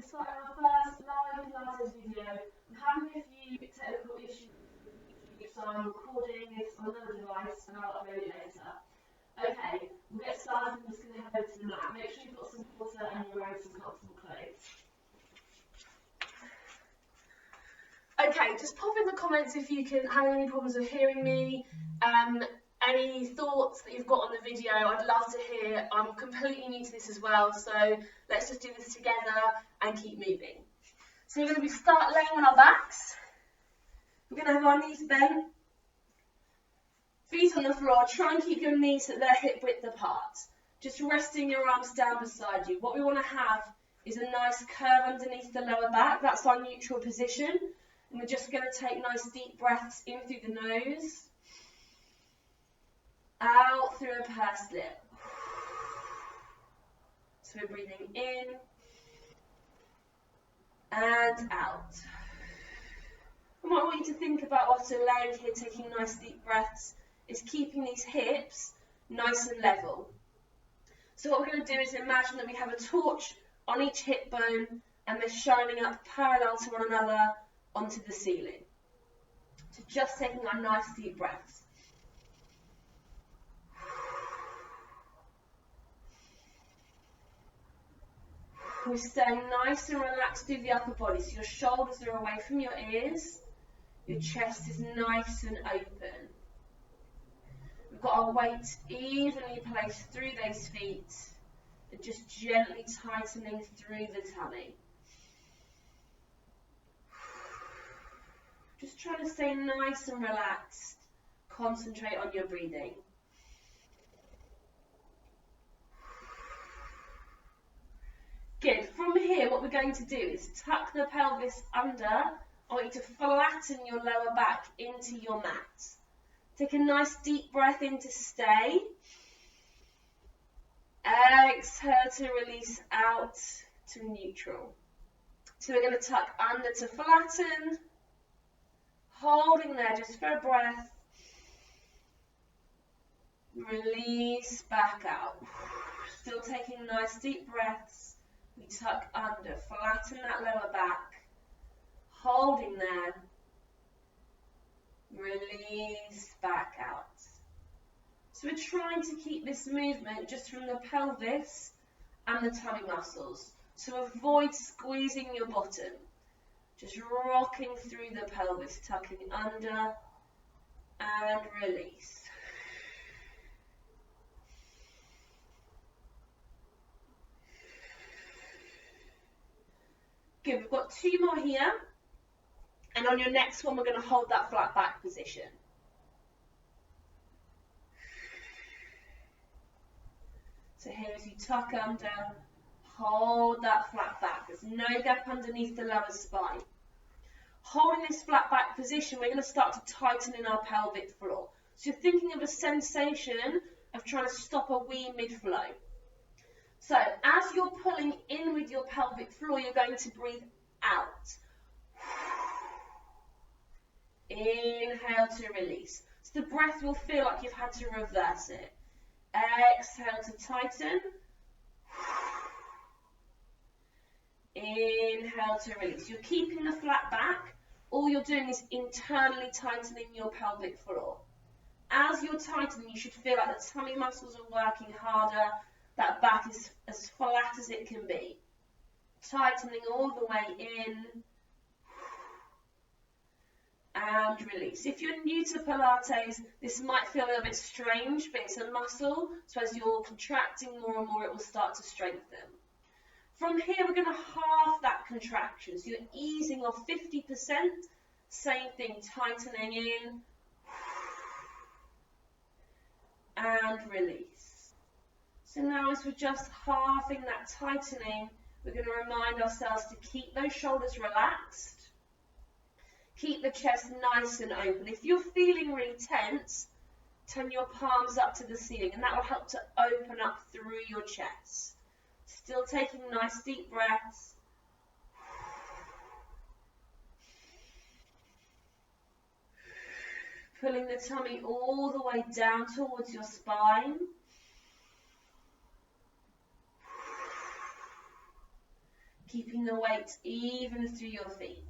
Despite our first live Pilates video, I'm having a few technical issues, so I'm recording this on another device and I'll upload it later. Okay, we'll get started. I'm just going to head over to the mat. Make sure you've got some water and you're wearing some comfortable clothes. Okay, just pop in the comments if you can have any problems with hearing me. Any thoughts that you've got on the video, I'd love to hear. I'm completely new to this as well, so let's just do this together and keep moving. So we're going to start laying on our backs. We're going to have our knees bent, feet on the floor. Try and keep your knees at their hip width apart. Just resting your arms down beside you. What we want to have is a nice curve underneath the lower back. That's our neutral position. And we're just going to take nice deep breaths in through the nose, out through a pursed lip. So we're breathing in and out. And what I want you to think about whilst we're laying here, taking nice deep breaths, is keeping these hips nice and level. So what we're going to do is imagine that we have a torch on each hip bone and they're shining up parallel to one another onto the ceiling. So just taking our nice deep breaths. We're staying nice and relaxed through the upper body, so your shoulders are away from your ears, your chest is nice and open. We've got our weight evenly placed through those feet and just gently tightening through the tummy. Just trying to stay nice and relaxed. Concentrate on your breathing. Good. From here, what we're going to do is tuck the pelvis under. I want you to flatten your lower back into your mat. Take a nice deep breath in to stay. Exhale to release out to neutral. So we're going to tuck under to flatten. Holding there just for a breath. Release back out. Still taking nice deep breaths. We tuck under, flatten that lower back. Holding there. Release back out. So we're trying to keep this movement just from the pelvis and the tummy muscles. So avoid squeezing your bottom. Just rocking through the pelvis, tucking under and release. Good, we've got two more here. And on your next one, we're going to hold that flat back position. So here as you tuck under, hold that flat back. There's no gap underneath the lower spine. Holding this flat back position, we're going to start to tighten in our pelvic floor. So you're thinking of a sensation of trying to stop a wee mid-flow. So as you're pulling in with your pelvic floor, you're going to breathe out. Inhale to release. So the breath will feel like you've had to reverse it. Exhale to tighten. Inhale to release. You're keeping the flat back. All you're doing is internally tightening your pelvic floor. As you're tightening, you should feel like the tummy muscles are working harder. That back is as flat as it can be. Tightening all the way in. And release. If you're new to Pilates, this might feel a little bit strange, but it's a muscle. So as you're contracting more and more, it will start to strengthen. From here, we're going to halve that contraction. So you're easing off 50%. Same thing, tightening in. And release. So now as we're just halving that tightening, we're going to remind ourselves to keep those shoulders relaxed. Keep the chest nice and open. If you're feeling really tense, turn your palms up to the ceiling, and that will help to open up through your chest. Still taking nice deep breaths. Pulling the tummy all the way down towards your spine. keeping the weight even through your feet.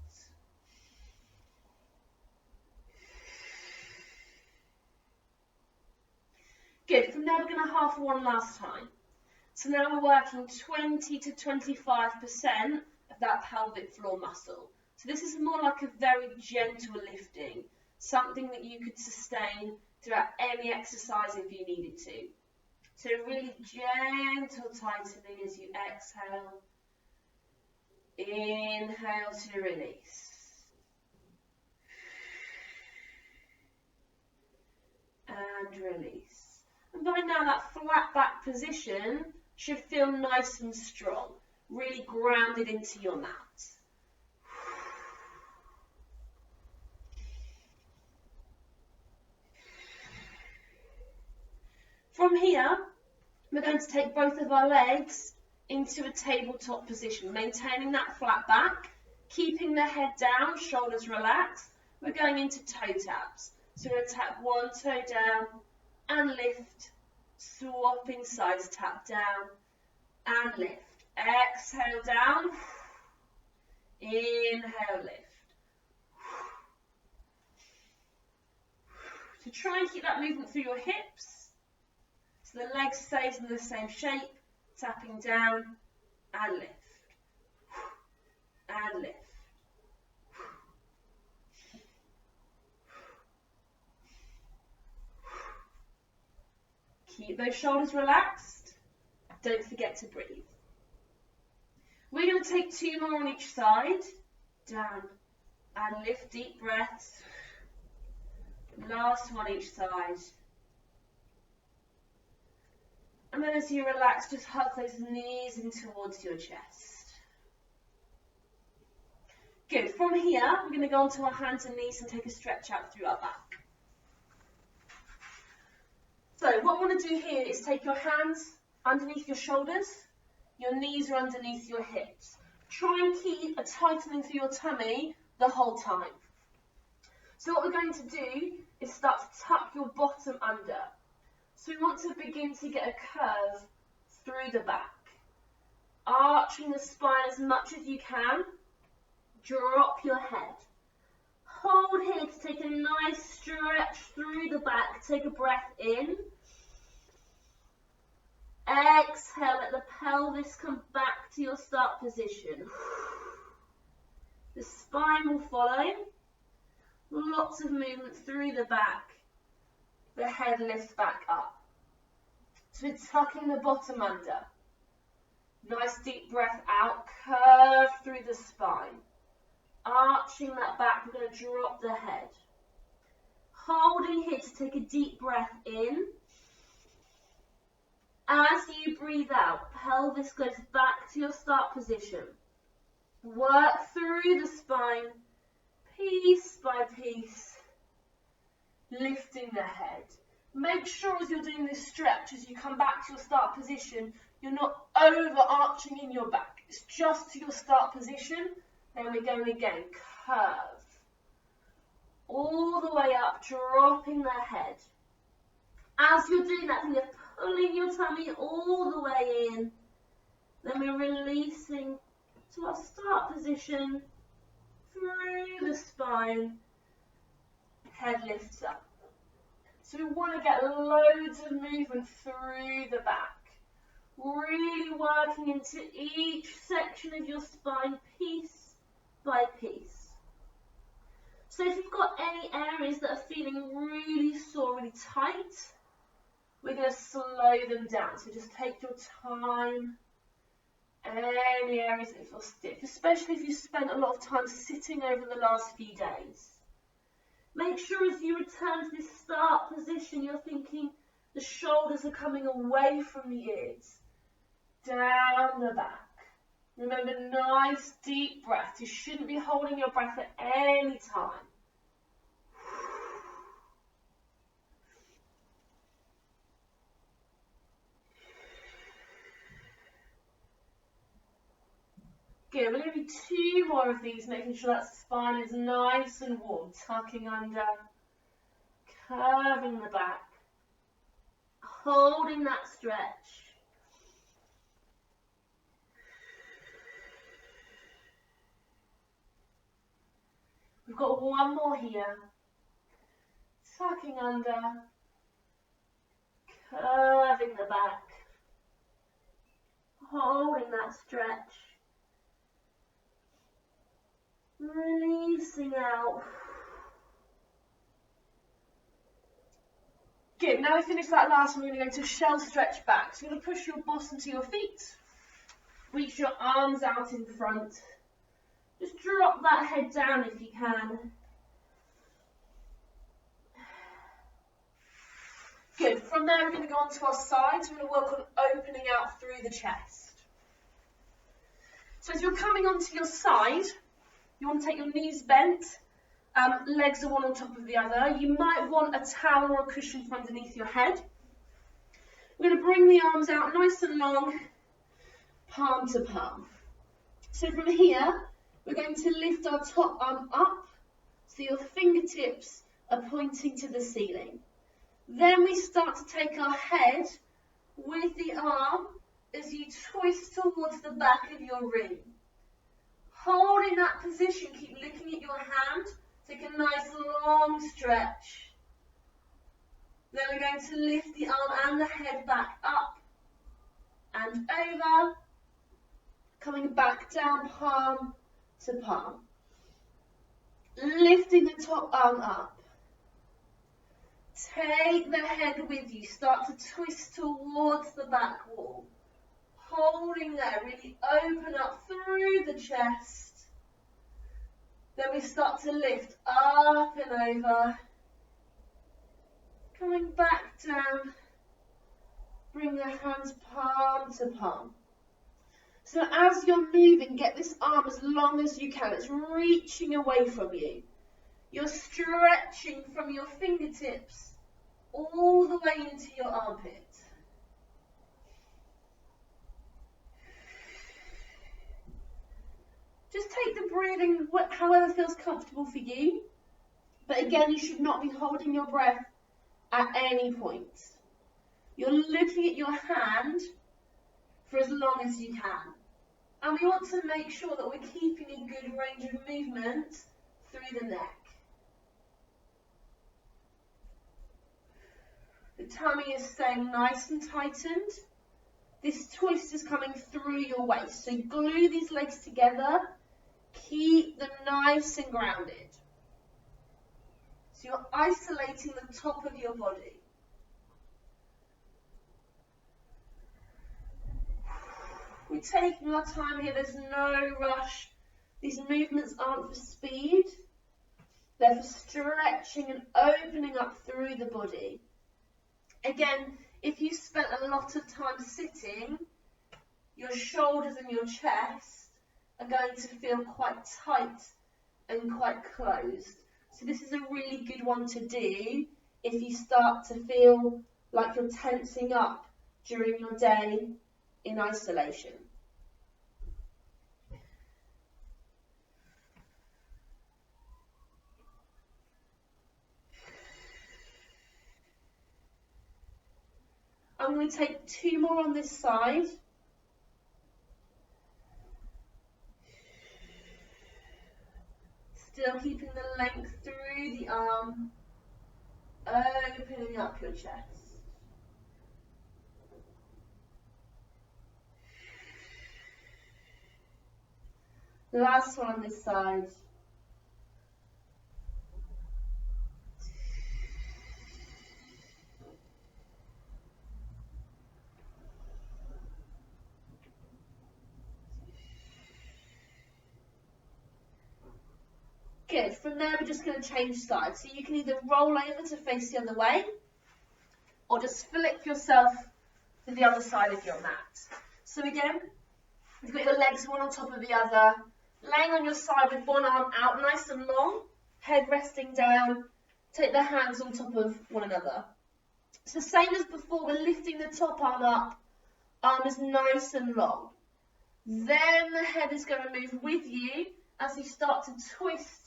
Good. From there, we're going to half one last time. So now we're working 20 to 25% of that pelvic floor muscle. So this is more like a very gentle lifting, something that you could sustain throughout any exercise if you needed to. So really gentle tightening as you exhale. Inhale to release. And release. And by now that flat back position should feel nice and strong, really grounded into your mat. From here, we're going to take both of our legs into a tabletop position, maintaining that flat back, keeping the head down, shoulders relaxed. We're going into toe taps. So we're going to tap one toe down and lift, swapping sides, tap down and lift. Exhale down, inhale, lift. So try and keep that movement through your hips, so the leg stays in the same shape, tapping down and lift, and lift. Keep those shoulders relaxed. Don't forget to breathe. We're going to take 2 more on each side. Down and lift, deep breaths. Last one each side. And then as you relax, just hug those knees in towards your chest. Good. From here, we're going to go onto our hands and knees and take a stretch out through our back. So what I want to do here is take your hands underneath your shoulders, your knees are underneath your hips. Try and keep a tightening through your tummy the whole time. So what we're going to do is start to tuck your bottom under. So we want to begin to get a curve through the back. Arching the spine as much as you can. Drop your head. Hold here to take a nice stretch through the back. Take a breath in. Exhale, let the pelvis come back to your start position. The spine will follow. Lots of movement through the back. The head lifts back up. So we're tucking the bottom under. Nice deep breath out. Curve through the spine. Arching that back, we're going to drop the head. Holding here to take a deep breath in. As you breathe out, pelvis goes back to your start position. Work through the spine, piece by piece, lifting the head. Make sure as you're doing this stretch, as you come back to your start position, you're not overarching in your back. It's just to your start position. Then we're going again, curve. All the way up, dropping the head. As you're doing that, you're pulling your tummy all the way in. Then we're releasing to our start position, through the spine, head lifts up. So we want to get loads of movement through the back. Really working into each section of your spine, piece by piece. So if you've got any areas that are feeling really sore, really tight, we're going to slow them down. So just take your time. Any areas that feel stiff, especially if you spent a lot of time sitting over the last few days. Make sure as you return to this start position, you're thinking the shoulders are coming away from the ears, down the back. Remember, nice deep breath. You shouldn't be holding your breath at any time. Good, we're going to do 2 more of these, making sure that spine is nice and warm. Tucking under, curving the back, holding that stretch. We've got one more here. Sucking under, curving the back, holding that stretch, releasing out. Good, now we finish that last one, we're going to go to shell stretch back. So you're going to push your boss into your feet, reach your arms out in front, just drop that head down if you can. Good, from there we're going to go on to our sides, we're going to work on opening out through the chest. So as you're coming onto your side, you want to take your knees bent, legs are one on top of the other. You might want a towel or a cushion from underneath your head. We're going to bring the arms out nice and long, palm to palm. So from here, we're going to lift our top arm up, so your fingertips are pointing to the ceiling. Then we start to take our head with the arm as you twist towards the back of your ring. Hold in that position, keep looking at your hand. Take a nice long stretch. Then we're going to lift the arm and the head back up and over, coming back down palm to palm. Lifting the top arm up. Take the head with you, start to twist towards the back wall. Holding there, really open up through the chest. Then we start to lift up and over. Coming back down. Bring the hands palm to palm. So as you're moving, get this arm as long as you can. It's reaching away from you. You're stretching from your fingertips all the way into your armpit. Just take the breathing however feels comfortable for you. But again, you should not be holding your breath at any point. You're looking at your hand for as long as you can. And we want to make sure that we're keeping a good range of movement through the neck. The tummy is staying nice and tightened. This twist is coming through your waist. So glue these legs together. Keep them nice and grounded. So you're isolating the top of your body. We're taking our time here, there's no rush. These movements aren't for speed. They're for stretching and opening up through the body. Again, if you spent a lot of time sitting, your shoulders and your chest are going to feel quite tight and quite closed. So this is a really good one to do if you start to feel like you're tensing up during your day in isolation. I'm going to take 2 more on this side. Still keeping the length through the arm, opening up your chest. Last one on this side. Good. From there, we're just going to change sides. So you can either roll over to face the other way, or just flip yourself to the other side of your mat. So again, you've got your legs one on top of the other, laying on your side with one arm out, nice and long, head resting down. Take the hands on top of one another. So same as before, we're lifting the top arm up, arm is nice and long. Then the head is going to move with you as you start to twist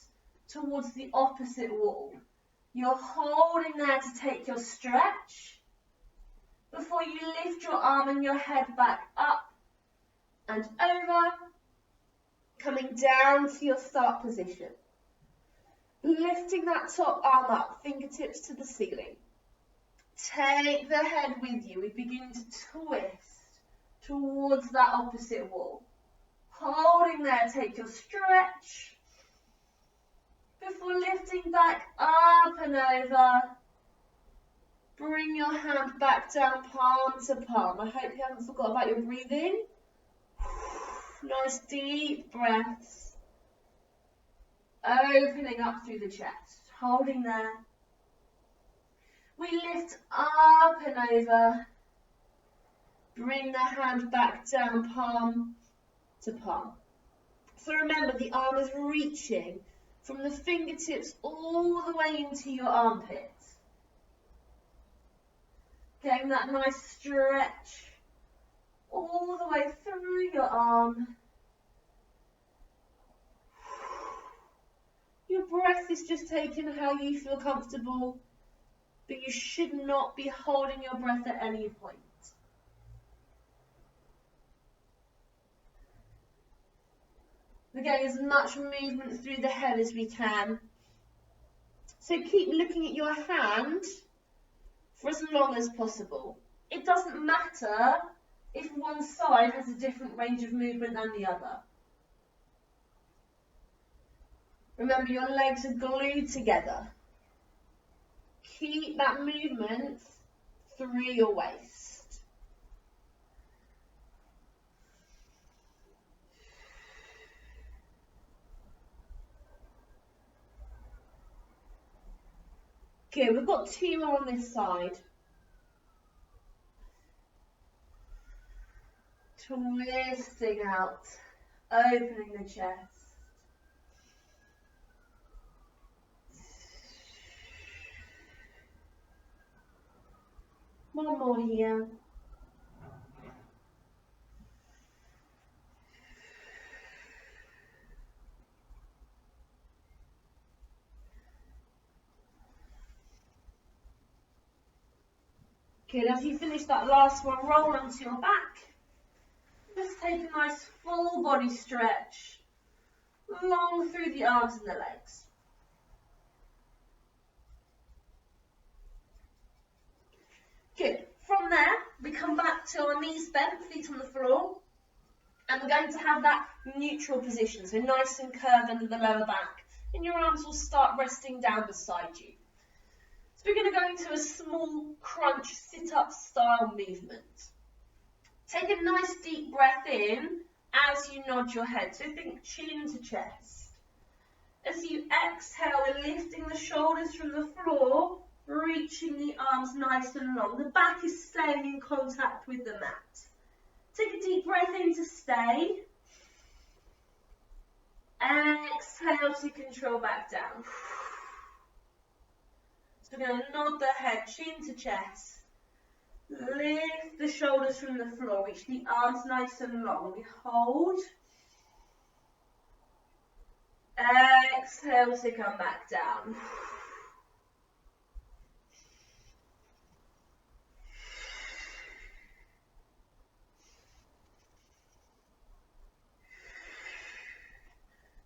towards the opposite wall. You're holding there to take your stretch before you lift your arm and your head back up and over, coming down to your start position. Lifting that top arm up, fingertips to the ceiling. Take the head with you. We begin to twist towards that opposite wall. Holding there, take your stretch. Before lifting back up and over. Bring your hand back down, palm to palm. I hope you haven't forgot about your breathing. Nice deep breaths. Opening up through the chest. Holding there. We lift up and over. Bring the hand back down, palm to palm. So remember, the arm is reaching from the fingertips all the way into your armpits. Getting that nice stretch all the way through your arm. Your breath is just taking how you feel comfortable, but you should not be holding your breath at any point. We're getting as much movement through the head as we can. So keep looking at your hand for as long as possible. It doesn't matter if one side has a different range of movement than the other. Remember, your legs are glued together. Keep that movement through your waist. Good, we've got 2 more on this side. Twisting out, opening the chest. One more here. Good, as you finish that last one, roll onto your back. Just take a nice full body stretch, long through the arms and the legs. Good. From there, we come back to our knees bent, feet on the floor, and we're going to have that neutral position, so nice and curved under the lower back, and your arms will start resting down beside you. So we're going to go into a small crunch sit-up style movement. Take a nice deep breath in as you nod your head, so think chin to chest. As you exhale, we're lifting the shoulders from the floor, reaching the arms nice and long. The back is staying in contact with the mat. Take a deep breath in to stay. Exhale to control back down. So we're going to nod the head, chin to chest. Lift the shoulders from the floor, reach the arms nice and long. We hold. Exhale to come back down.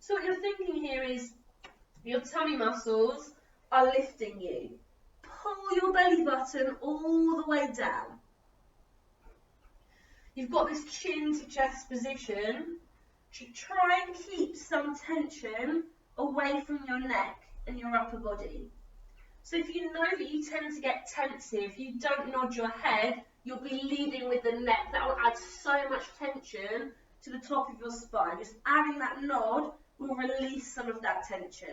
So what you're thinking here is your tummy muscles are lifting you. Pull your belly button all the way down. You've got this chin to chest position. Try and keep some tension away from your neck and your upper body. So if you know that you tend to get tense here, if you don't nod your head, you'll be leading with the neck. That will add so much tension to the top of your spine. Just adding that nod will release some of that tension.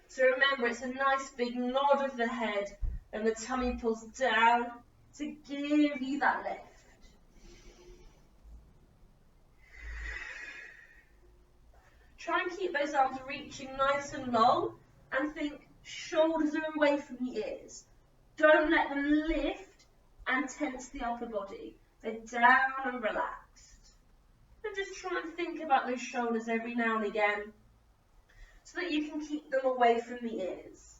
So remember, it's a nice big nod of the head and the tummy pulls down to give you that lift. Try and keep those arms reaching nice and long and think shoulders are away from the ears. Don't let them lift and tense the upper body. They're down and relaxed. And just try and think about those shoulders every now and again, so that you can keep them away from the ears.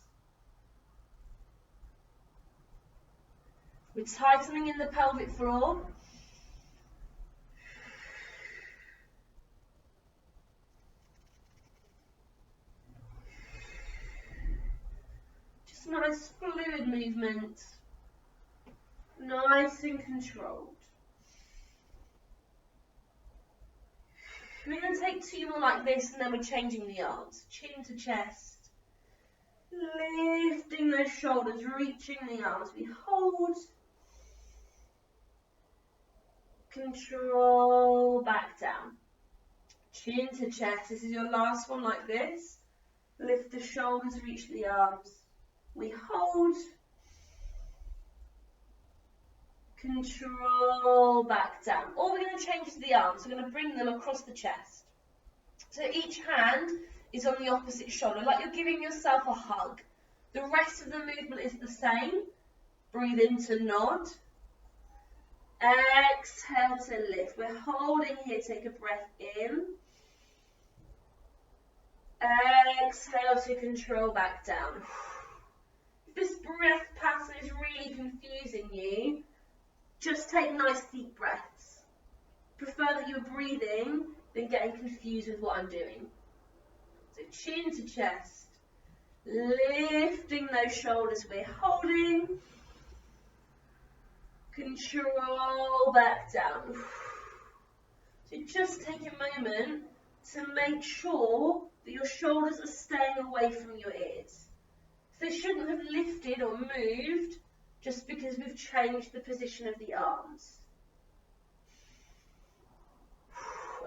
We're tightening in the pelvic floor. nice fluid movement. Nice and controlled. We're going to take 2 more like this, and then we're changing the arms. Chin to chest. Lifting those shoulders, reaching the arms. We hold. Control, back down. Chin to chest. This is your last one like this. Lift the shoulders, reach the arms. We hold. Control, back down. All we're going to change is the arms. We're going to bring them across the chest. So each hand is on the opposite shoulder, like you're giving yourself a hug. The rest of the movement is the same. Breathe in to nod. Exhale to lift. We're holding here. Take a breath in. Exhale to control, back down. If this breath pattern is really confusing you, just take nice deep breaths. Prefer that you're breathing than getting confused with what I'm doing. So chin to chest, lifting those shoulders, we're holding. Control, back down. So just take a moment to make sure that your shoulders are staying away from your ears. They shouldn't have lifted or moved just because we've changed the position of the arms.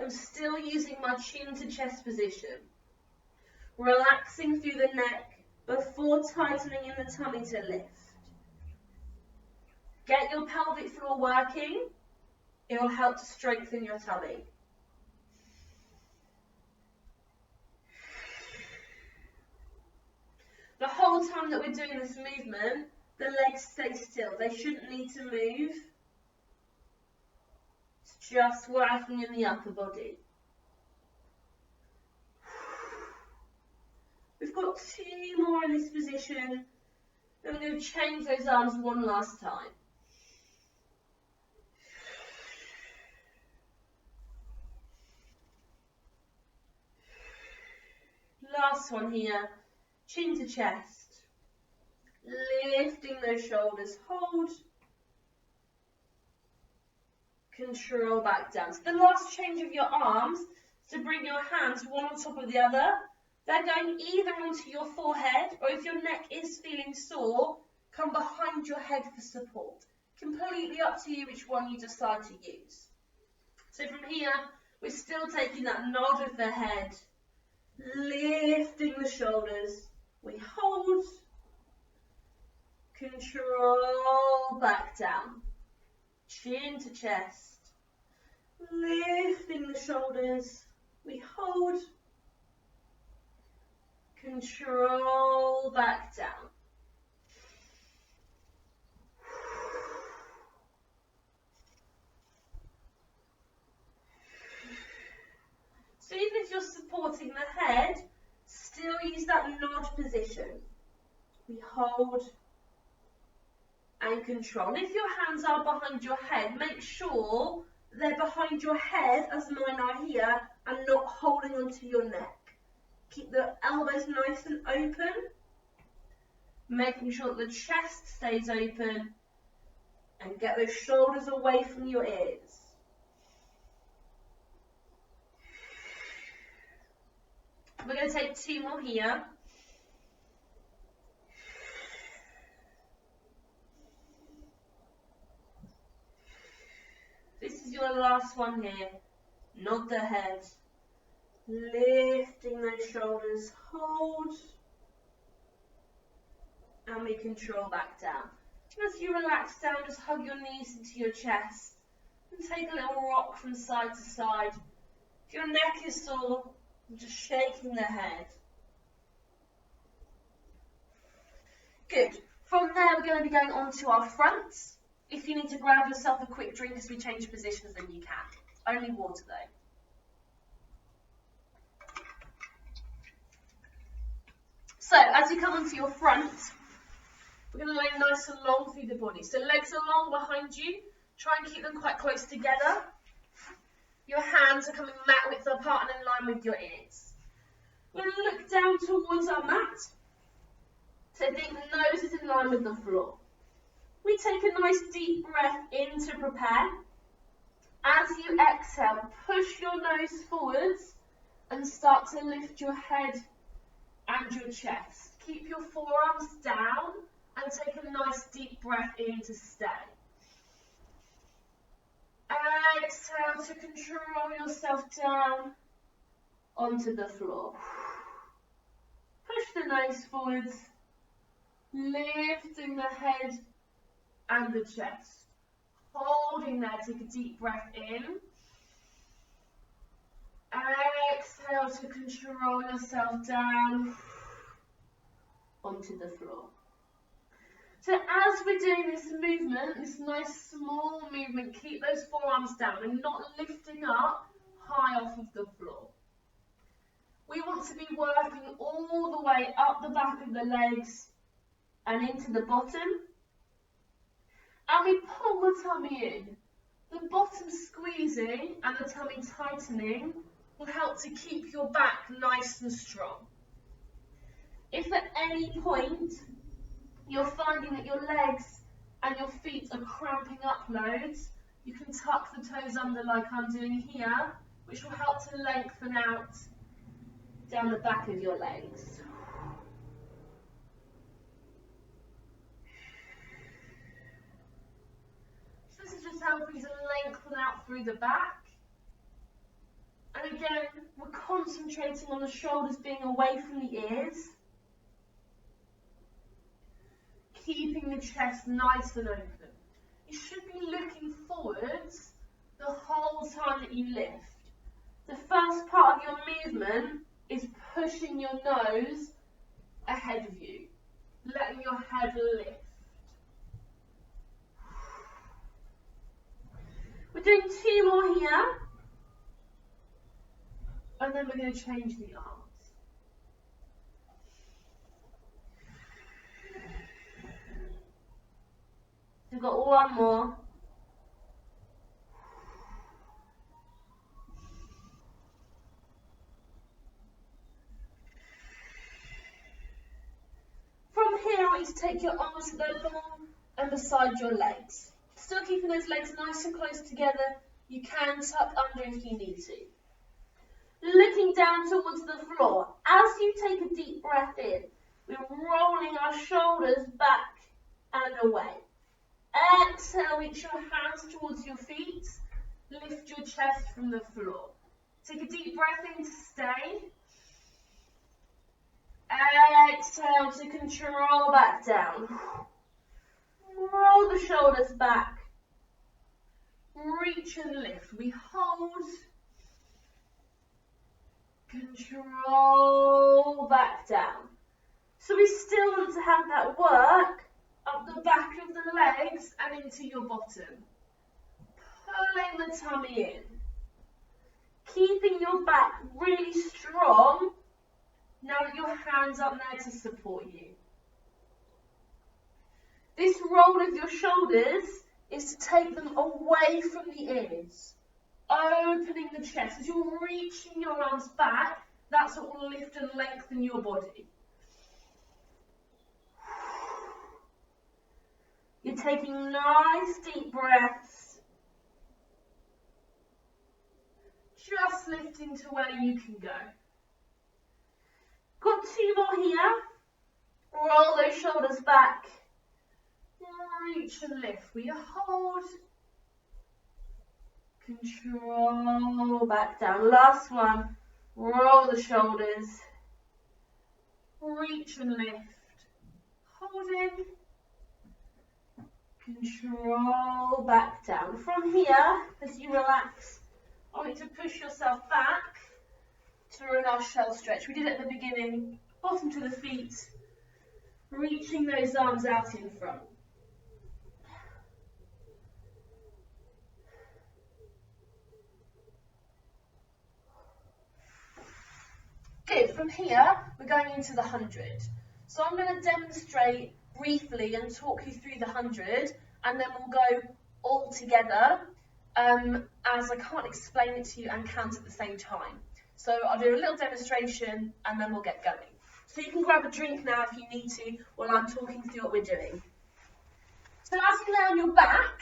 I'm still using my chin to chest position. Relaxing through the neck before tightening in the tummy to lift. Get your pelvic floor working. It will help to strengthen your tummy. The whole time that we're doing this movement, the legs stay still. They shouldn't need to move. It's just working in the upper body. We've got 2 more in this position. Then we're going to change those arms one last time. Last one here. Chin to chest. Lifting those shoulders. Hold. Control, back down. So the last change of your arms is to bring your hands one on top of the other. They're going either onto your forehead, or if your neck is feeling sore, come behind your head for support. Completely up to you which one you decide to use. So from here, we're still taking that nod of the head, lifting the shoulders. We hold. Control, back down. Chin to chest. Lifting the shoulders. We hold. Control, back down. So even if you're supporting the head, still use that nod position. We hold and control. And if your hands are behind your head, make sure they're behind your head, as mine are here, and not holding onto your neck. Keep the elbows nice and open, making sure that the chest stays open, and get those shoulders away from your ears. We're going to take 2 more here. This is your last one here. Nod the head. Lifting those shoulders. Hold. And we control back down. As you relax down, just hug your knees into your chest. And take a little rock from side to side. If your neck is sore, just shaking the head. Good. From there, we're going to be going on to our fronts. If you need to grab yourself a quick drink as we change positions, then you can. Only water though. So, as you come onto your front, we're going to lay nice and long through the body. So legs are long behind you. Try and keep them quite close together. Your hands are coming mat width apart and in line with your ears. We're going to look down towards our mat. Take Ready? Nose is in line with the floor. We take a nice deep breath in to prepare. As you exhale, push your nose forwards and start to lift your head and your chest. Keep your forearms down and take a nice deep breath in to stay. Exhale to control yourself down onto the floor. Push the nose forwards, lifting the head and the chest. Holding there, take a deep breath in. Exhale to control yourself down onto the floor. So as we're doing this movement, this nice small movement, keep those forearms down and not lifting up high off of the floor. We want to be working all the way up the back of the legs and into the bottom. And we pull the tummy in. The bottom squeezing and the tummy tightening will help to keep your back nice and strong. If at any point you're finding that your legs and your feet are cramping up loads, you can tuck the toes under like I'm doing here, which will help to lengthen out down the back of your legs. So this is just helping to lengthen out through the back. And again, we're concentrating on the shoulders being away from the ears. Keeping the chest nice and open. You should be looking forwards the whole time that you lift. The first part of your movement is pushing your nose ahead of you, letting your head lift. We're doing 2 more here, and then we're going to change the arms. We've got 1 more. From here, I want you to take your arms to go along and beside your legs. Still keeping those legs nice and close together. You can tuck under if you need to. Looking down towards the floor. As you take a deep breath in, we're rolling our shoulders back and away. Exhale, reach your hands towards your feet. Lift your chest from the floor. Take a deep breath in to stay. Exhale to control back down. Roll the shoulders back. Reach and lift. We hold. Control back down. So we still want to have that work up the back of the legs and into your bottom. Pulling the tummy in. Keeping your back really strong now that your hands up there to support you. This roll of your shoulders is to take them away from the ears. Opening the chest. As you're reaching your arms back, that's what will lift and lengthen your body. You're taking nice deep breaths. Just lifting to where you can go. Got 2 more here. Roll those shoulders back. Reach and lift. We hold. Control back down. Last one. Roll the shoulders. Reach and lift. Holding. Control back down. From here, as you relax, I want you to push yourself back through our shell stretch. We did it at the beginning. Bottom to the feet. Reaching those arms out in front. Good. From here, we're going into the 100. So I'm going to demonstrate briefly and talk you through the 100, and then we'll go all together as I can't explain it to you and count at the same time. So I'll do a little demonstration and then we'll get going. So you can grab a drink now if you need to while I'm talking through what we're doing. So as you lay on your back,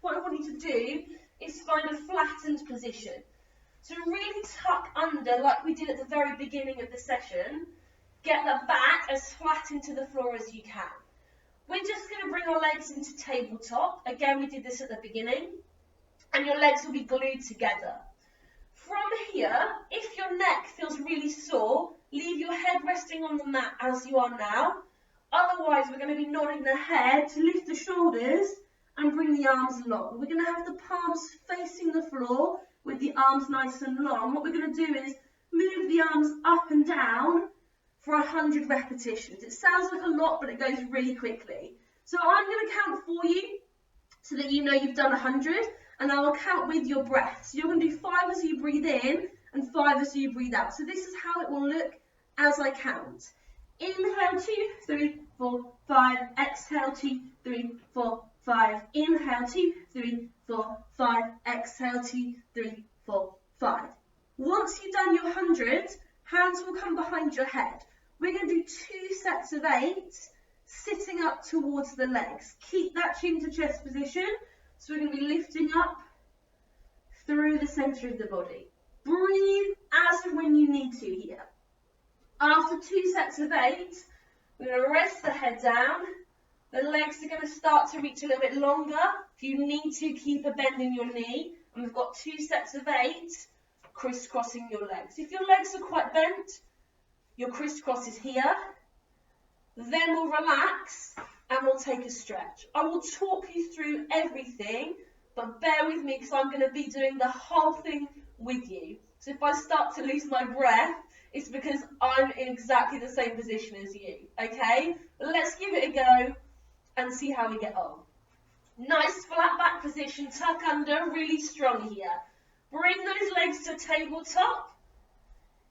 what I want you to do is find a flattened position. So really tuck under like we did at the very beginning of the session. Get the back as flat into the floor as you can. We're just going to bring our legs into tabletop. Again, we did this at the beginning. And your legs will be glued together. From here, if your neck feels really sore, leave your head resting on the mat as you are now. Otherwise, we're going to be nodding the head to lift the shoulders and bring the arms long. We're going to have the palms facing the floor with the arms nice and long. What we're going to do is move the arms up and down for 100 repetitions. It sounds like a lot, but it goes really quickly. So I'm going to count for you so that you know you've done 100, and I will count with your breath. So you're going to do 5 as you breathe in and 5 as you breathe out. So this is how it will look as I count. Inhale, 2, 3, 4, 5. Exhale, 2, 3, 4, 5. Inhale, 2, 3, 4, 5. Exhale, 2, 3, 4, 5. Once you've done your 100, hands will come behind your head. We're going to do 2 sets of 8, sitting up towards the legs. Keep that chin to chest position. So we're going to be lifting up through the centre of the body. Breathe as and when you need to here. After 2 sets of 8, we're going to rest the head down. The legs are going to start to reach a little bit longer. If you need to, keep a bend in your knee. And we've got 2 sets of 8, crisscrossing your legs. If your legs are quite bent, your crisscross is here. Then we'll relax and we'll take a stretch. I will talk you through everything, but bear with me because I'm going to be doing the whole thing with you. So if I start to lose my breath, it's because I'm in exactly the same position as you, okay? But let's give it a go and see how we get on. Nice flat back position, tuck under, really strong here. Bring those legs to tabletop.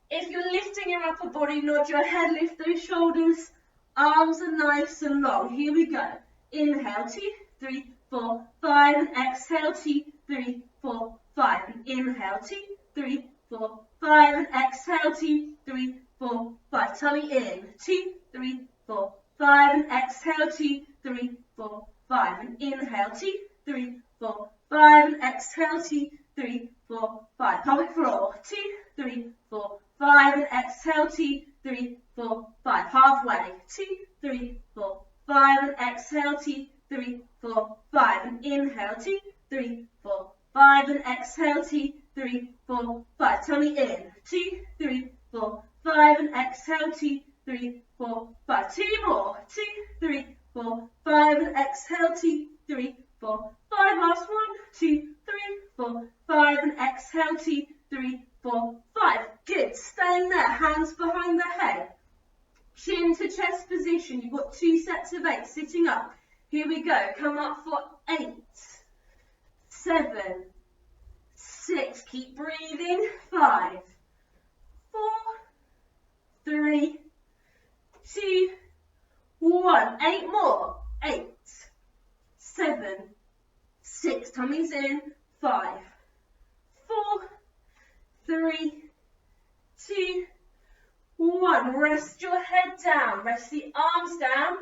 If you're lifting your upper body, nod your head, lift those shoulders. Arms are nice and long. Here we go. Inhale, 2, 3, 4, 5. And exhale, 2, 3, 4, 5. And inhale, 2, 3, 4, 5. And exhale, 2, 3, 4, 5. Tummy in. 2, 3, 4, 5. And exhale, 2, 3, 4, 5. And inhale, 2, 3, 4, 5. And exhale, 2, 3, 4, 5. Pelvic floor. 2, 3, 4, 5. And exhale, 2, 3, 4, 5. Halfway. 2, 3, 4, 5. And exhale, 2, 3, 4, 5. And inhale, 2, 3, 4, 5. And exhale, 2, 3, 4, 5. Tummy in. 2, 3, 4, 5. And exhale, 2, 3, 4, 5. 2 more. 2, 3, 4, 5. And exhale, 2, 3, 4, 5. Last one. 2, 3, 4, 5. And exhale, 2, 3, 4, 5. Good. Staying there. Hands behind the head. Chin to chest position. You've got 2 sets of 8. Sitting up. Here we go. Come up for 8, 7, 6. Keep breathing. 5, 4, 3, 2, 1. 8 more. 8, 7, 6. Tummy's in. 5, 4, 3, 2, 1. Rest your head down. Rest the arms down.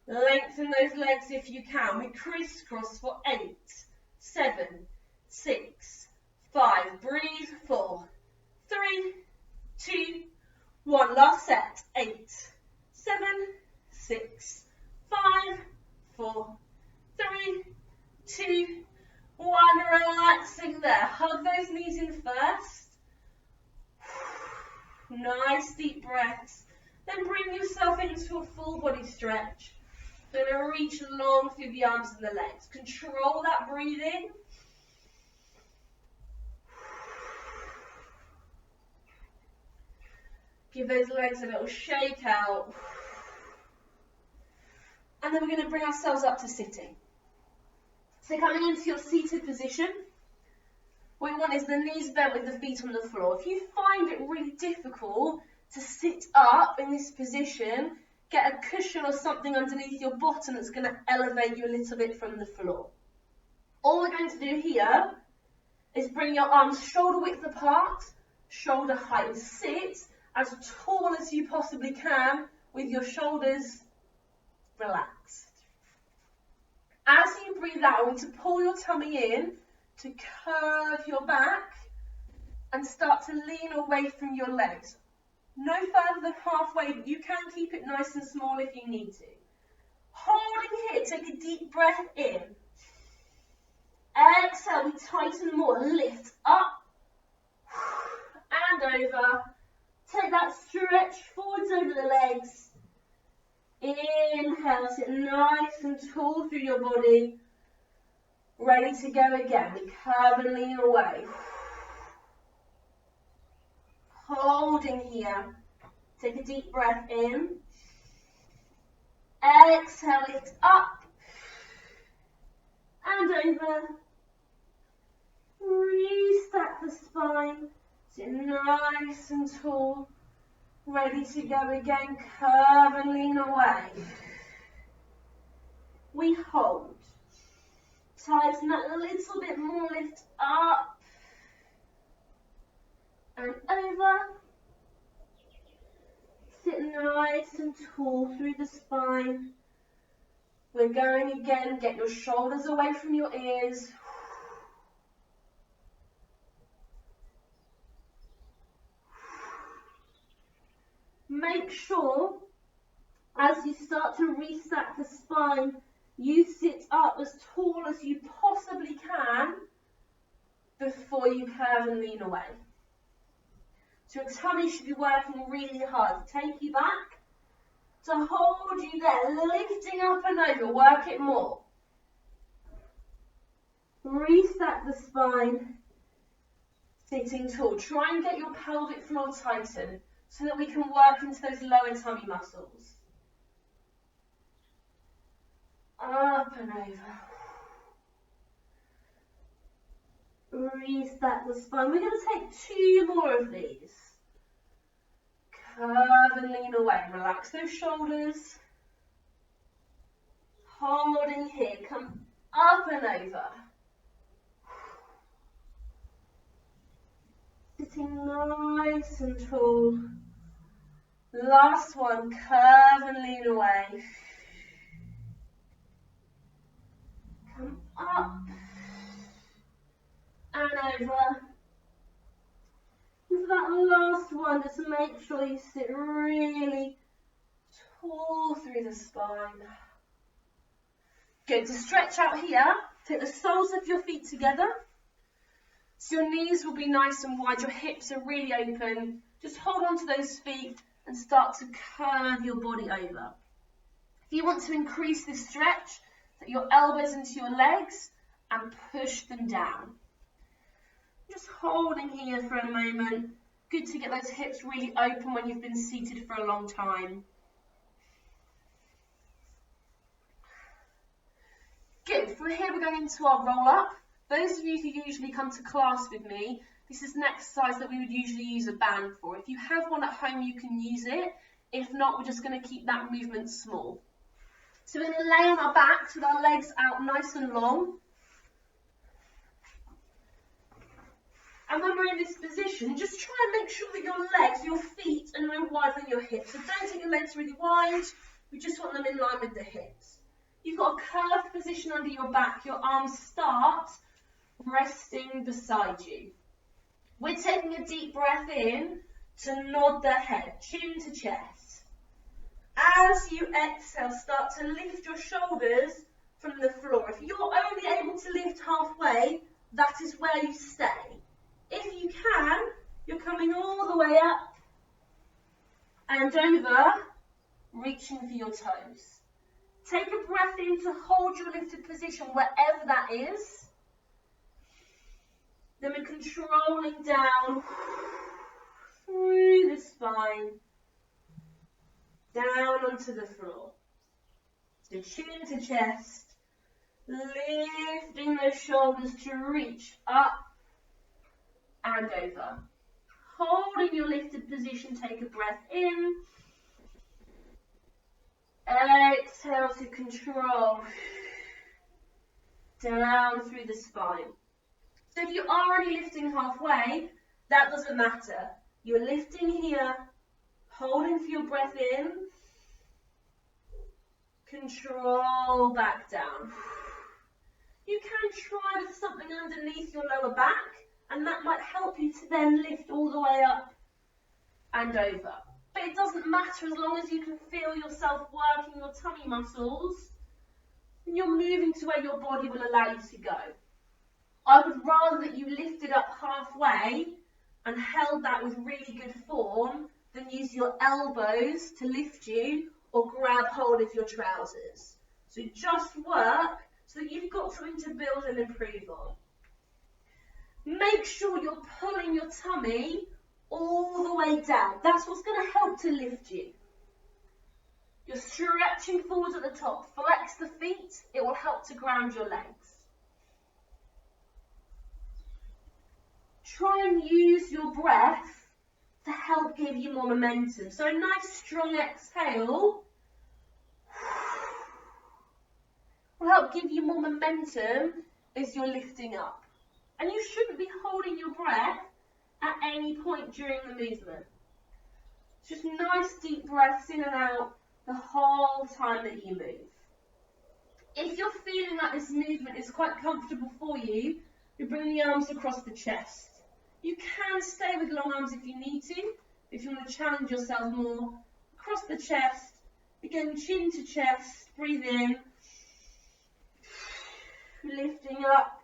Lengthen those legs if you can. We crisscross for 8, 7, 6, 5. Breathe. 4, 3, 2, 1. Last set. 8, 7, 6, 5, 4, 3, 2, 1. Relaxing there. Hug those knees in first. Nice deep breaths. Then bring yourself into a full body stretch. Going to reach long through the arms and the legs. Control that breathing. Give those legs a little shake out. And then we're going to bring ourselves up to sitting. So coming into your seated position, what we want is the knees bent with the feet on the floor. If you find it really difficult to sit up in this position, get a cushion or something underneath your bottom that's going to elevate you a little bit from the floor. All we're going to do here is bring your arms shoulder width apart, shoulder height. Sit as tall as you possibly can with your shoulders relaxed. As you breathe out, I want to pull your tummy in to curve your back and start to lean away from your legs. No further than halfway, but you can keep it nice and small if you need to. Holding here, take a deep breath in. Exhale, we tighten more, lift up and over. Take that stretch forwards over the legs. Inhale, sit nice and tall through your body. Ready to go again. We curve and lean away. Holding here. Take a deep breath in. Exhale, lift up and over. Restack the spine. Sit nice and tall. Ready to go again. Curve and lean away. We hold. Tighten that a little bit more. Lift up and over. Sit nice and tall through the spine. We're going again. Get your shoulders away from your ears. Make sure, as you start to restack the spine, you sit up as tall as you possibly can before you curve and lean away. So your tummy should be working really hard to take you back, to hold you there, lifting up and over, work it more. Restack the spine, sitting tall. Try and get your pelvic floor tightened so that we can work into those lower tummy muscles. Up and over. Restack the spine. We're going to take 2 more of these. Curve and lean away. Relax those shoulders. Holding here. Come up and over. Sitting nice and tall. Last one. Curve and lean away. Come up and over. And for that last one, just make sure you sit really tall through the spine. Good. To stretch out here, take the soles of your feet together. So your knees will be nice and wide, your hips are really open. Just hold on to those feet and start to curve your body over. If you want to increase this stretch, take your elbows into your legs and push them down. Just holding here for a moment. Good to get those hips really open when you've been seated for a long time. Good. From here we're going into our roll up. Those of you who usually come to class with me, this is an exercise that we would usually use a band for. If you have one at home, you can use it. If not, we're just going to keep that movement small. So we're going to lay on our backs with our legs out nice and long. And when we're in this position, just try and make sure that your legs, your feet are no wider than your hips. So don't take your legs really wide. We just want them in line with the hips. You've got a curved position under your back. Your arms start resting beside you. We're taking a deep breath in to nod the head, chin to chest. As you exhale, start to lift your shoulders from the floor. If you're only able to lift halfway, that is where you stay. If you can, you're coming all the way up and over, reaching for your toes. Take a breath in to hold your lifted position wherever that is. Then we're controlling down through the spine, down onto the floor. So chin to chest, lifting those shoulders to reach up and over. Holding your lifted position, take a breath in. Exhale to control. Down through the spine. So if you are already lifting halfway, that doesn't matter. You're lifting here Holding for your breath in. Control back down. You can try with something underneath your lower back, and that might help you to then lift all the way up and over. But it doesn't matter as long as you can feel yourself working your tummy muscles and you're moving to where your body will allow you to go. I would rather that you lifted up halfway and held that with really good form than use your elbows to lift you or grab hold of your trousers. So just work so that you've got something to build and improve on. Make sure you're pulling your tummy all the way down. That's what's going to help to lift you. You're stretching forwards at the top. Flex the feet. It will help to ground your legs. Try and use your breath to help give you more momentum. So a nice strong exhale will help give you more momentum as you're lifting up. And you shouldn't be holding your breath at any point during the movement. Just nice deep breaths in and out the whole time that you move. If you're feeling like this movement is quite comfortable for you, you bring the arms across the chest. You can stay with long arms if you need to. If you want to challenge yourself more, across the chest, again chin to chest, breathe in, lifting up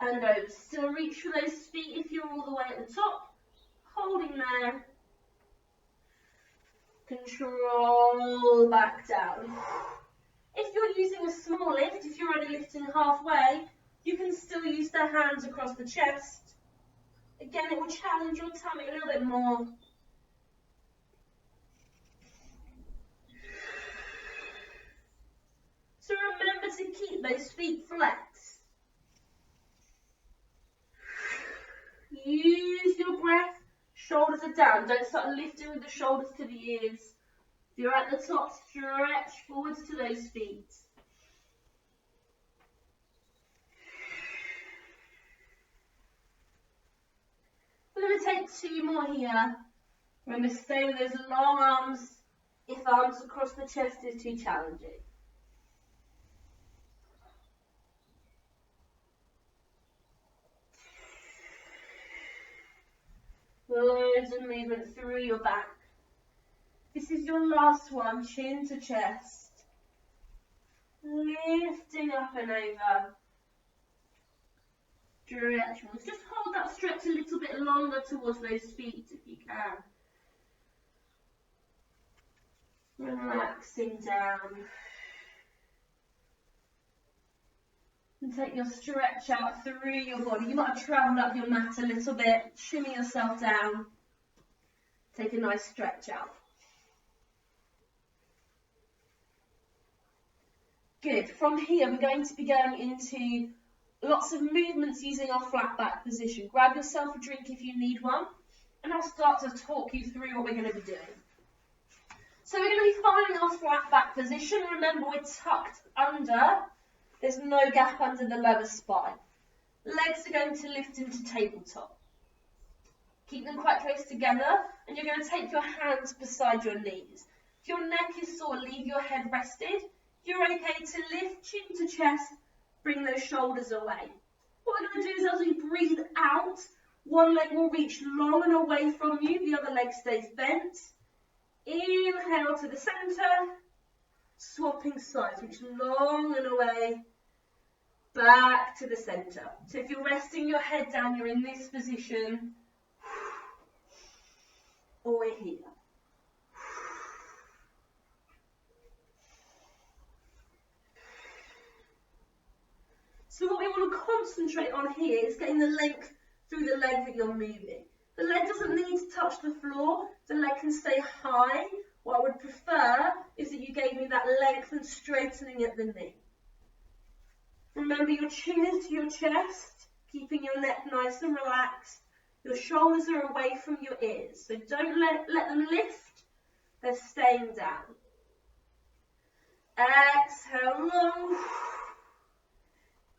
and over. Still reach for those feet if you're all the way at the top, holding there. Control back down. If you're using a small lift, if you're only lifting halfway, you can still use the hands across the chest. Again, it will challenge your tummy a little bit more. So remember to keep those feet flexed. Use your breath. Shoulders are down. Don't start lifting with the shoulders to the ears. If you're at the top, stretch forwards to those feet. We're going to take two more here. Remember, stay with those long arms if arms across the chest is too challenging. Loads of movement through your back. This is your last one, chin to chest. Lifting up and over. Stretch. Just hold that stretch a little bit longer towards those feet if you can. Relaxing down. And take your stretch out through your body. You might have travelled up your mat a little bit. Shimmy yourself down. Take a nice stretch out. Good. From here, we're going to be going into lots of movements using our flat back position. Grab yourself a drink if you need one, and I'll start to talk you through what we're going to be doing. So we're going to be finding our flat back position. Remember, we're tucked under. There's no gap under the lower spine. Legs are going to lift into tabletop. Keep them quite close together, and you're going to take your hands beside your knees. If your neck is sore, leave your head rested. If you're okay to lift chin to chest, bring those shoulders away. What we're going to do is as we breathe out, one leg will reach long and away from you, the other leg stays bent. Inhale to the centre, swapping sides, reach long and away, back to the centre. So if you're resting your head down, you're in this position, or we're here. So what we want to concentrate on here is getting the length through the leg that you're moving. The leg doesn't need to touch the floor. The leg can stay high. What I would prefer is that you gave me that length and straightening at the knee. Remember, your chin is to your chest, keeping your neck nice and relaxed. Your shoulders are away from your ears, so don't let them lift. They're staying down. Exhale long.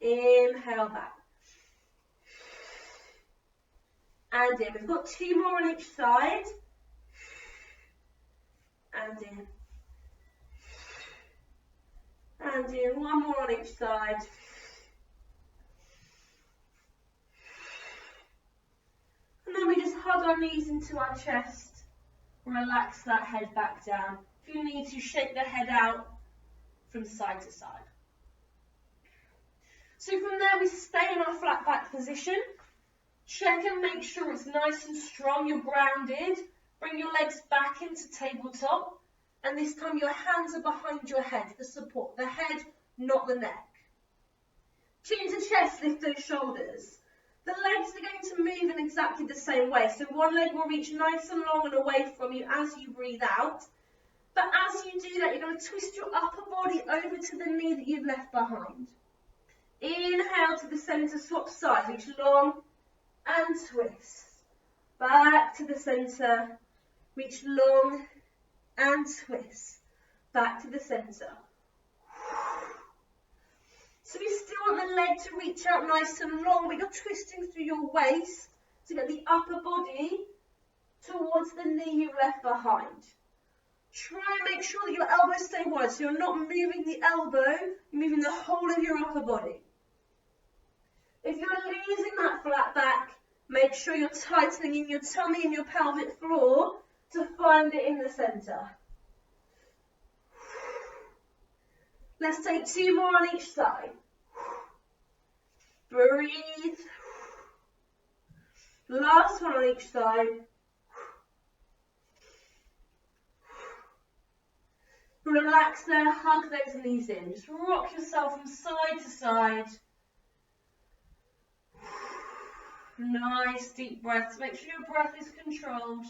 Inhale back. And in. We've got two more on each side. and in. And in. One more on each side. And then we just hug our knees into our chest. Relax that head back down. If you need to, shake the head out from side to side. So from there, we stay in our flat back position. Check and make sure it's nice and strong, you're grounded. Bring your legs back into tabletop. And this time your hands are behind your head, the support. The head, not the neck. Chin to chest, lift those shoulders. The legs are going to move in exactly the same way. So one leg will reach nice and long and away from you as you breathe out. But as you do that, you're going to twist your upper body over to the knee that you've left behind. Inhale to the centre, swap sides, reach long and twist. Back to the centre, reach long and twist. Back to the centre. So we still want the leg to reach out nice and long, but you're twisting through your waist to get the upper body towards the knee you've left behind. Try and make sure that your elbows stay wide, so you're not moving the elbow, you're moving the whole of your upper body. If you're losing that flat back, make sure you're tightening in your tummy and your pelvic floor to find it in the centre. Let's take 2 more on each side. Breathe. Last one on each side. Relax there, hug those knees in. Just rock yourself from side to side. Nice deep breaths. Make sure your breath is controlled.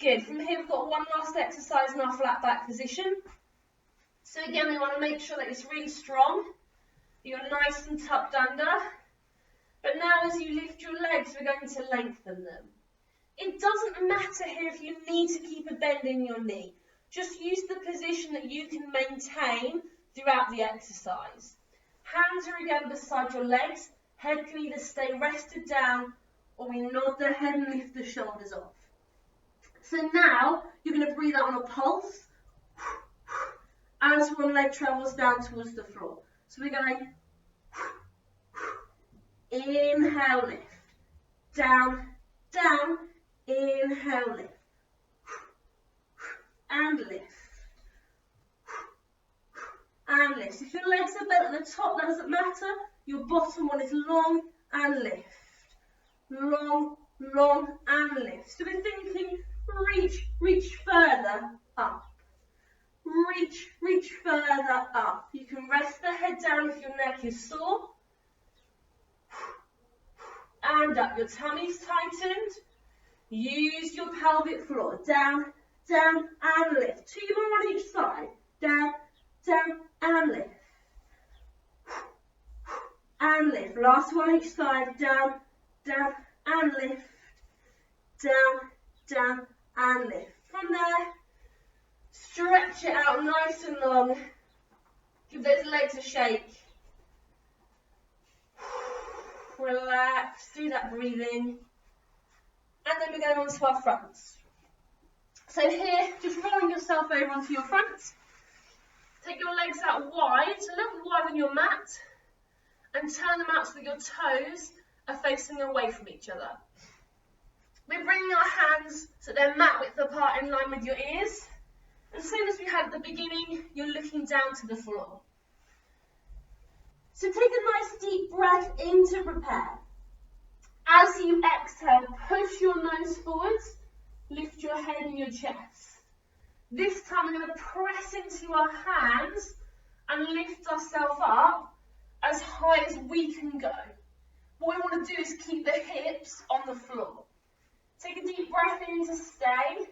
Good. From here we've got one last exercise in our flat back position. So again, we want to make sure that it's really strong. You're nice and tucked under. But now as you lift your legs, we're going to lengthen them. It doesn't matter here if you need to keep a bend in your knee. Just use the position that you can maintain throughout the exercise. Hands are again beside your legs. Head can either stay rested down or we nod the head and lift the shoulders off. So now you're going to breathe out on a pulse as one leg travels down towards the floor. So we're going inhale, lift, down, down, inhale, lift, and lift. And lift. If your legs are bent at the top, that doesn't matter. Your bottom one is long and lift. Long, long and lift. So we're thinking reach further up. Reach further up. You can rest the head down if your neck is sore. And up. Your tummy's tightened. Use your pelvic floor. Down, down and lift. 2 more on each side. Down, down and lift. And lift. Last one each side. Down, down and lift. Down, down and lift. From there, stretch it out nice and long. Give those legs a shake. Relax through that breathing. And then we're going on to our fronts. So here, just rolling yourself over onto your front. Take your legs out wide, a little wider than your mat, and turn them out so that your toes are facing away from each other. We're bringing our hands so they're mat width apart in line with your ears. And same as we had at the beginning, you're looking down to the floor. So take a nice deep breath in to prepare. As you exhale, push your nose forwards, lift your head and your chest. This time we're going to press into our hands and lift ourselves up as high as we can go. What we want to do is keep the hips on the floor. Take a deep breath in to stay.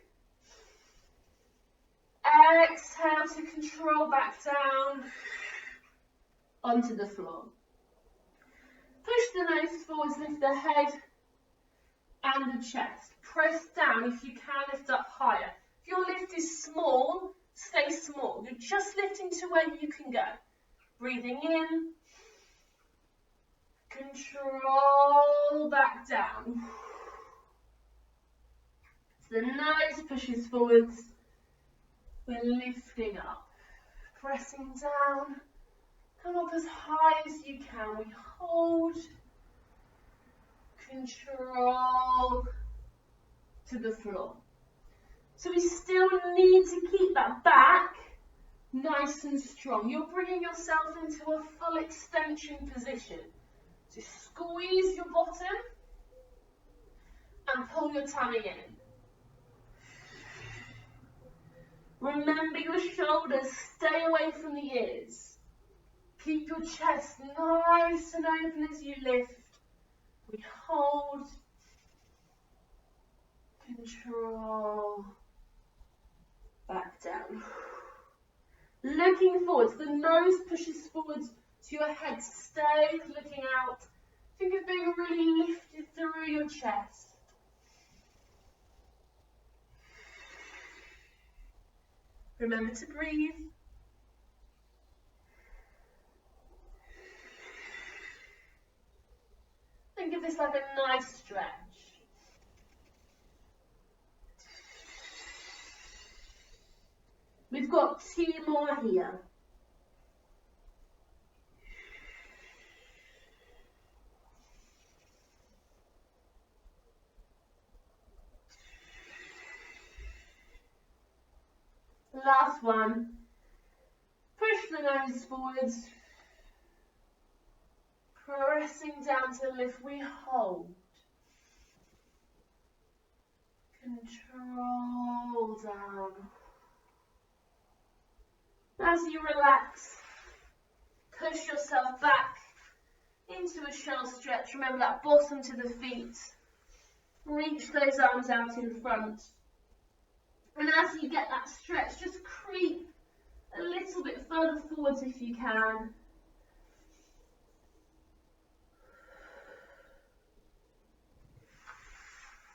Exhale to control back down onto the floor. Push the nose forwards, lift the head and the chest. Press down. If you can, lift up higher. If your lift is small, stay small. You're just lifting to where you can go. Breathing in. Control back down. The nose pushes forwards. We're lifting up, pressing down. Come up as high as you can. We hold, control to the floor. So we still need to keep that back nice and strong. You're bringing yourself into a full extension position. So squeeze your bottom and pull your tummy in. Remember your shoulders, stay away from the ears. Keep your chest nice and open as you lift. We hold, control, back down. Looking forwards, the nose pushes forwards to your head. Stay looking out. Think of being really lifted through your chest. Remember to breathe. Think of this like a nice stretch. We've got 2 more here. Last one. Push the nose forwards. Pressing down to lift. We hold. Control down. As you relax, push yourself back into a shell stretch. Remember that bottom to the feet. Reach those arms out in front. And as you get that stretch, just creep a little bit further forwards if you can.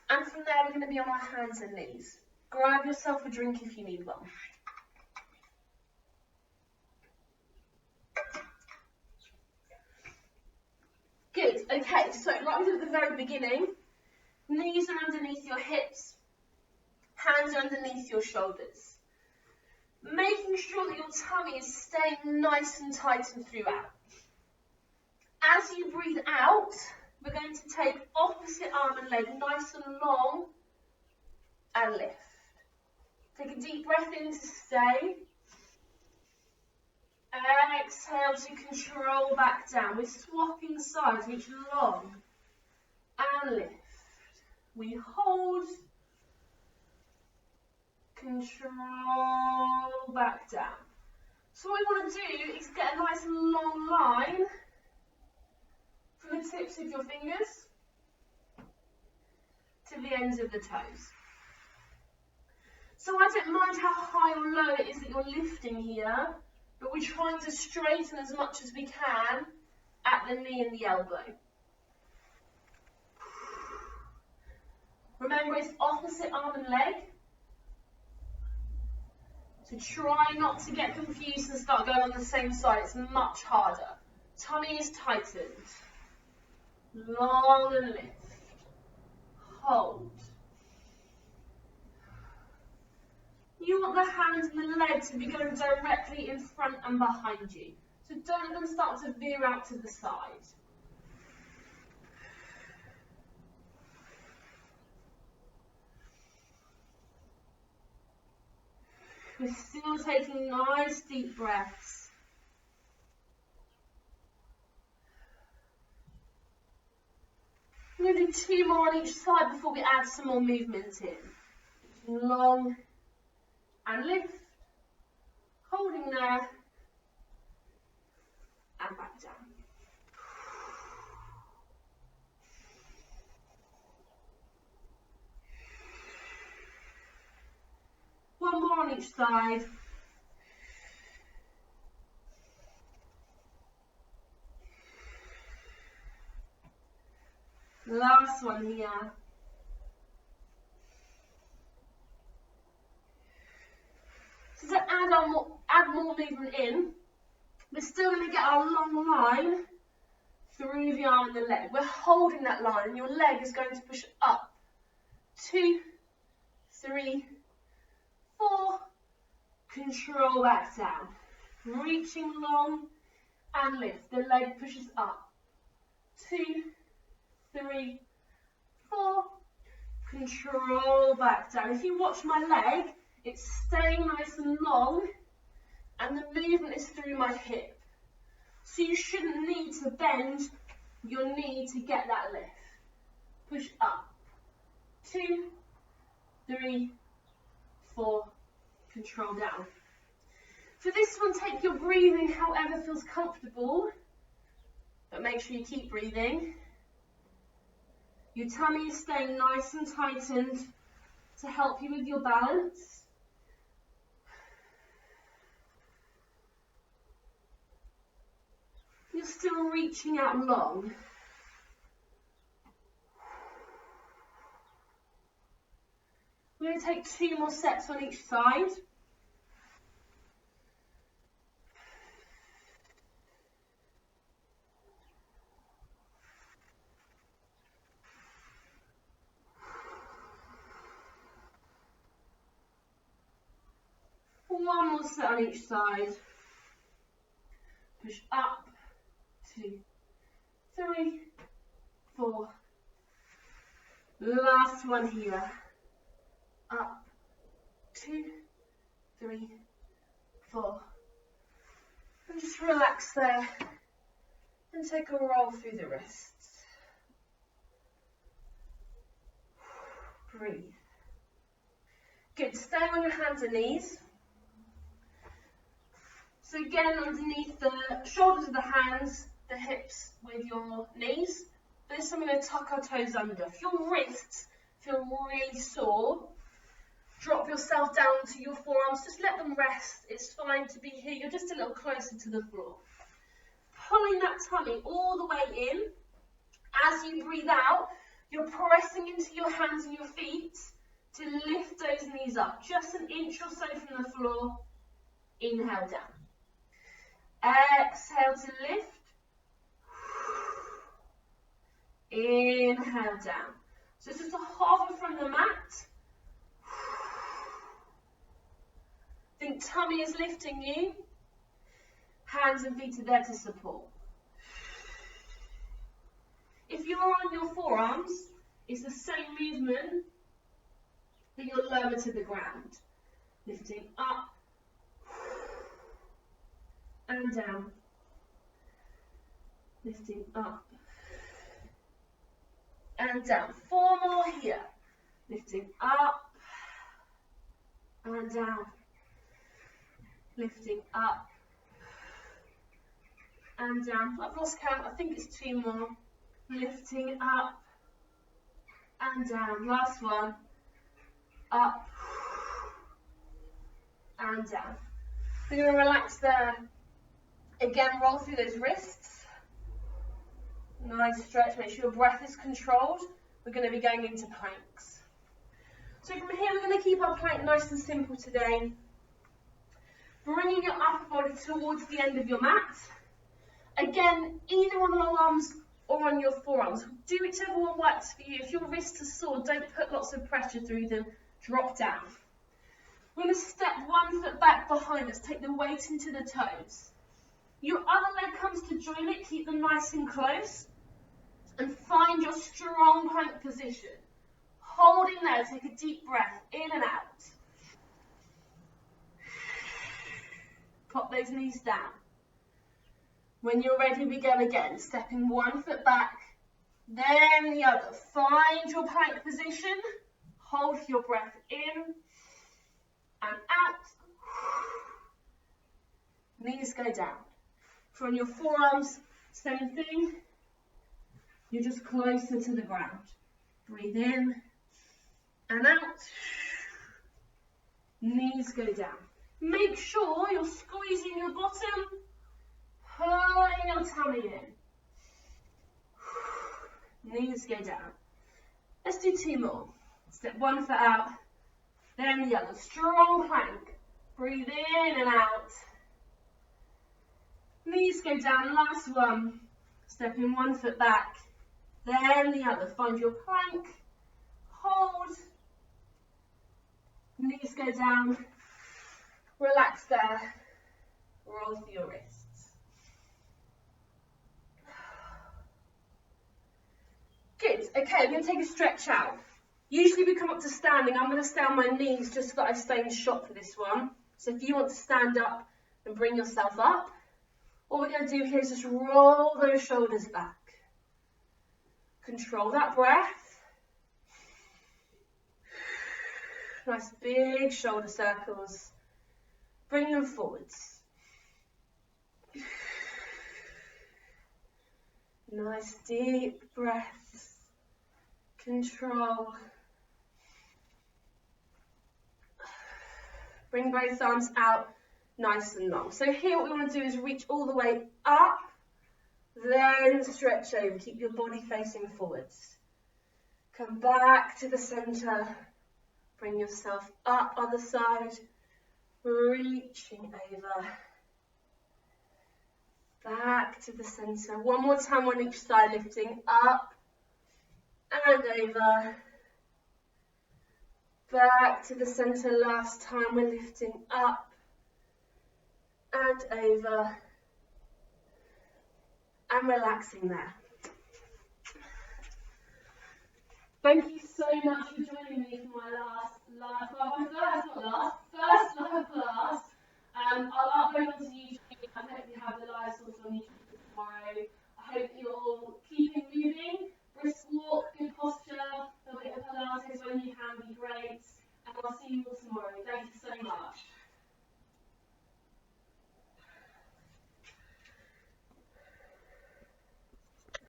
And from there, we're going to be on our hands and knees. Grab yourself a drink if you need one. Good, okay, so like we did at the very beginning, knees are underneath your hips, hands are underneath your shoulders. Making sure that your tummy is staying nice and tight and throughout. As you breathe out, we're going to take opposite arm and leg nice and long and lift. Take a deep breath in to stay. And exhale to control back down. We're swapping sides, reach long and lift. We hold, control back down. So what we want to do is get a nice long line from the tips of your fingers to the ends of the toes. So I don't mind how high or low it is that you're lifting here, but we're trying to straighten as much as we can at the knee and the elbow. Remember, it's opposite arm and leg. So try not to get confused and start going on the same side. It's much harder. Tummy is tightened. Long and lift. Hold. You want the hands and the legs to be going directly in front and behind you. So don't let them start to veer out to the side. We're still taking nice deep breaths. We're going to do 2 more on each side before we add some more movement in. Long and lift, holding there, and back down. One more on each side. Last one here. So to add more movement in, we're still going to get our long line through the arm and the leg. We're holding that line, and your leg is going to push up 2, 3, 4, control back down. Reaching long and lift. The leg pushes up. 2, 3, 4, control back down. If you watch my leg, it's staying nice and long and the movement is through my hip. So you shouldn't need to bend your knee to get that lift. Push up. 2, 3, 4, control down. For this one, take your breathing however feels comfortable, but make sure you keep breathing. Your tummy is staying nice and tightened to help you with your balance. You're still reaching out long. We're going to take 2 more sets on each side. One more set on each side. Push up. 2, 3, 4. Last one here. Up. 2, 3, 4. And just relax there. And take a roll through the wrists. Breathe. Good. Stay on your hands and knees. So again, underneath the shoulders of the hands, the hips with your knees. This I'm going to tuck our toes under. If your wrists feel really sore, drop yourself down to your forearms. Just let them rest. It's fine to be here. You're just a little closer to the floor. Pulling that tummy all the way in. As you breathe out, you're pressing into your hands and your feet to lift those knees up. Just an inch or so from the floor. Inhale down. Exhale to lift. Inhale down. So it's just a hover from the mat. Think tummy is lifting you. Hands and feet are there to support. If you're on your forearms, it's the same movement, but you're lower to the ground. Lifting up and down. Lifting up and down. 4 more here. Lifting up and down. Lifting up and down. I've lost count. I think it's 2 more. Lifting up and down. Last one. Up and down. We're going to relax there. Again, roll through those wrists. Nice stretch. Make sure your breath is controlled. We're going to be going into planks. So from here, we're going to keep our plank nice and simple today. Bringing your upper body towards the end of your mat. Again, either on your arms or on your forearms. Do whichever one works for you. If your wrists are sore, don't put lots of pressure through them. Drop down. We're going to step 1 foot back behind us. Take the weight into the toes. Your other leg comes to join it. Keep them nice and close. And find your strong plank position. Holding there. Take a deep breath in and out. Pop those knees down. When you're ready, we go again. Stepping 1 foot back, then the other. Find your plank position. Hold your breath in and out. Knees go down. For on your forearms, same thing. You're just closer to the ground. Breathe in and out. Knees go down. Make sure you're squeezing your bottom, pulling your tummy in. Knees go down. Let's do 2 more. Step 1 foot out, then the other. Strong plank. Breathe in and out. Knees go down. Last one. Stepping 1 foot back, then the other. Find your plank. Hold. Knees go down. Relax there. Roll through your wrists. Good. Okay, I'm going to take a stretch out. Usually we come up to standing. I'm going to stay on my knees just so that I stay in shot for this one. So if you want to stand up and bring yourself up, all we're going to do here is just roll those shoulders back. Control that breath. Nice big shoulder circles. Bring them forwards. Nice deep breaths. Control. Bring both arms out nice and long. So here what we want to do is reach all the way up, then stretch over. Keep your body facing forwards. Come back to the center. Bring yourself up other side. Reaching over. Back to the center. One more time on each side, lifting up and over. Back to the center. Last time we're lifting up and over. And relaxing there. Thank you so much for joining me for my first live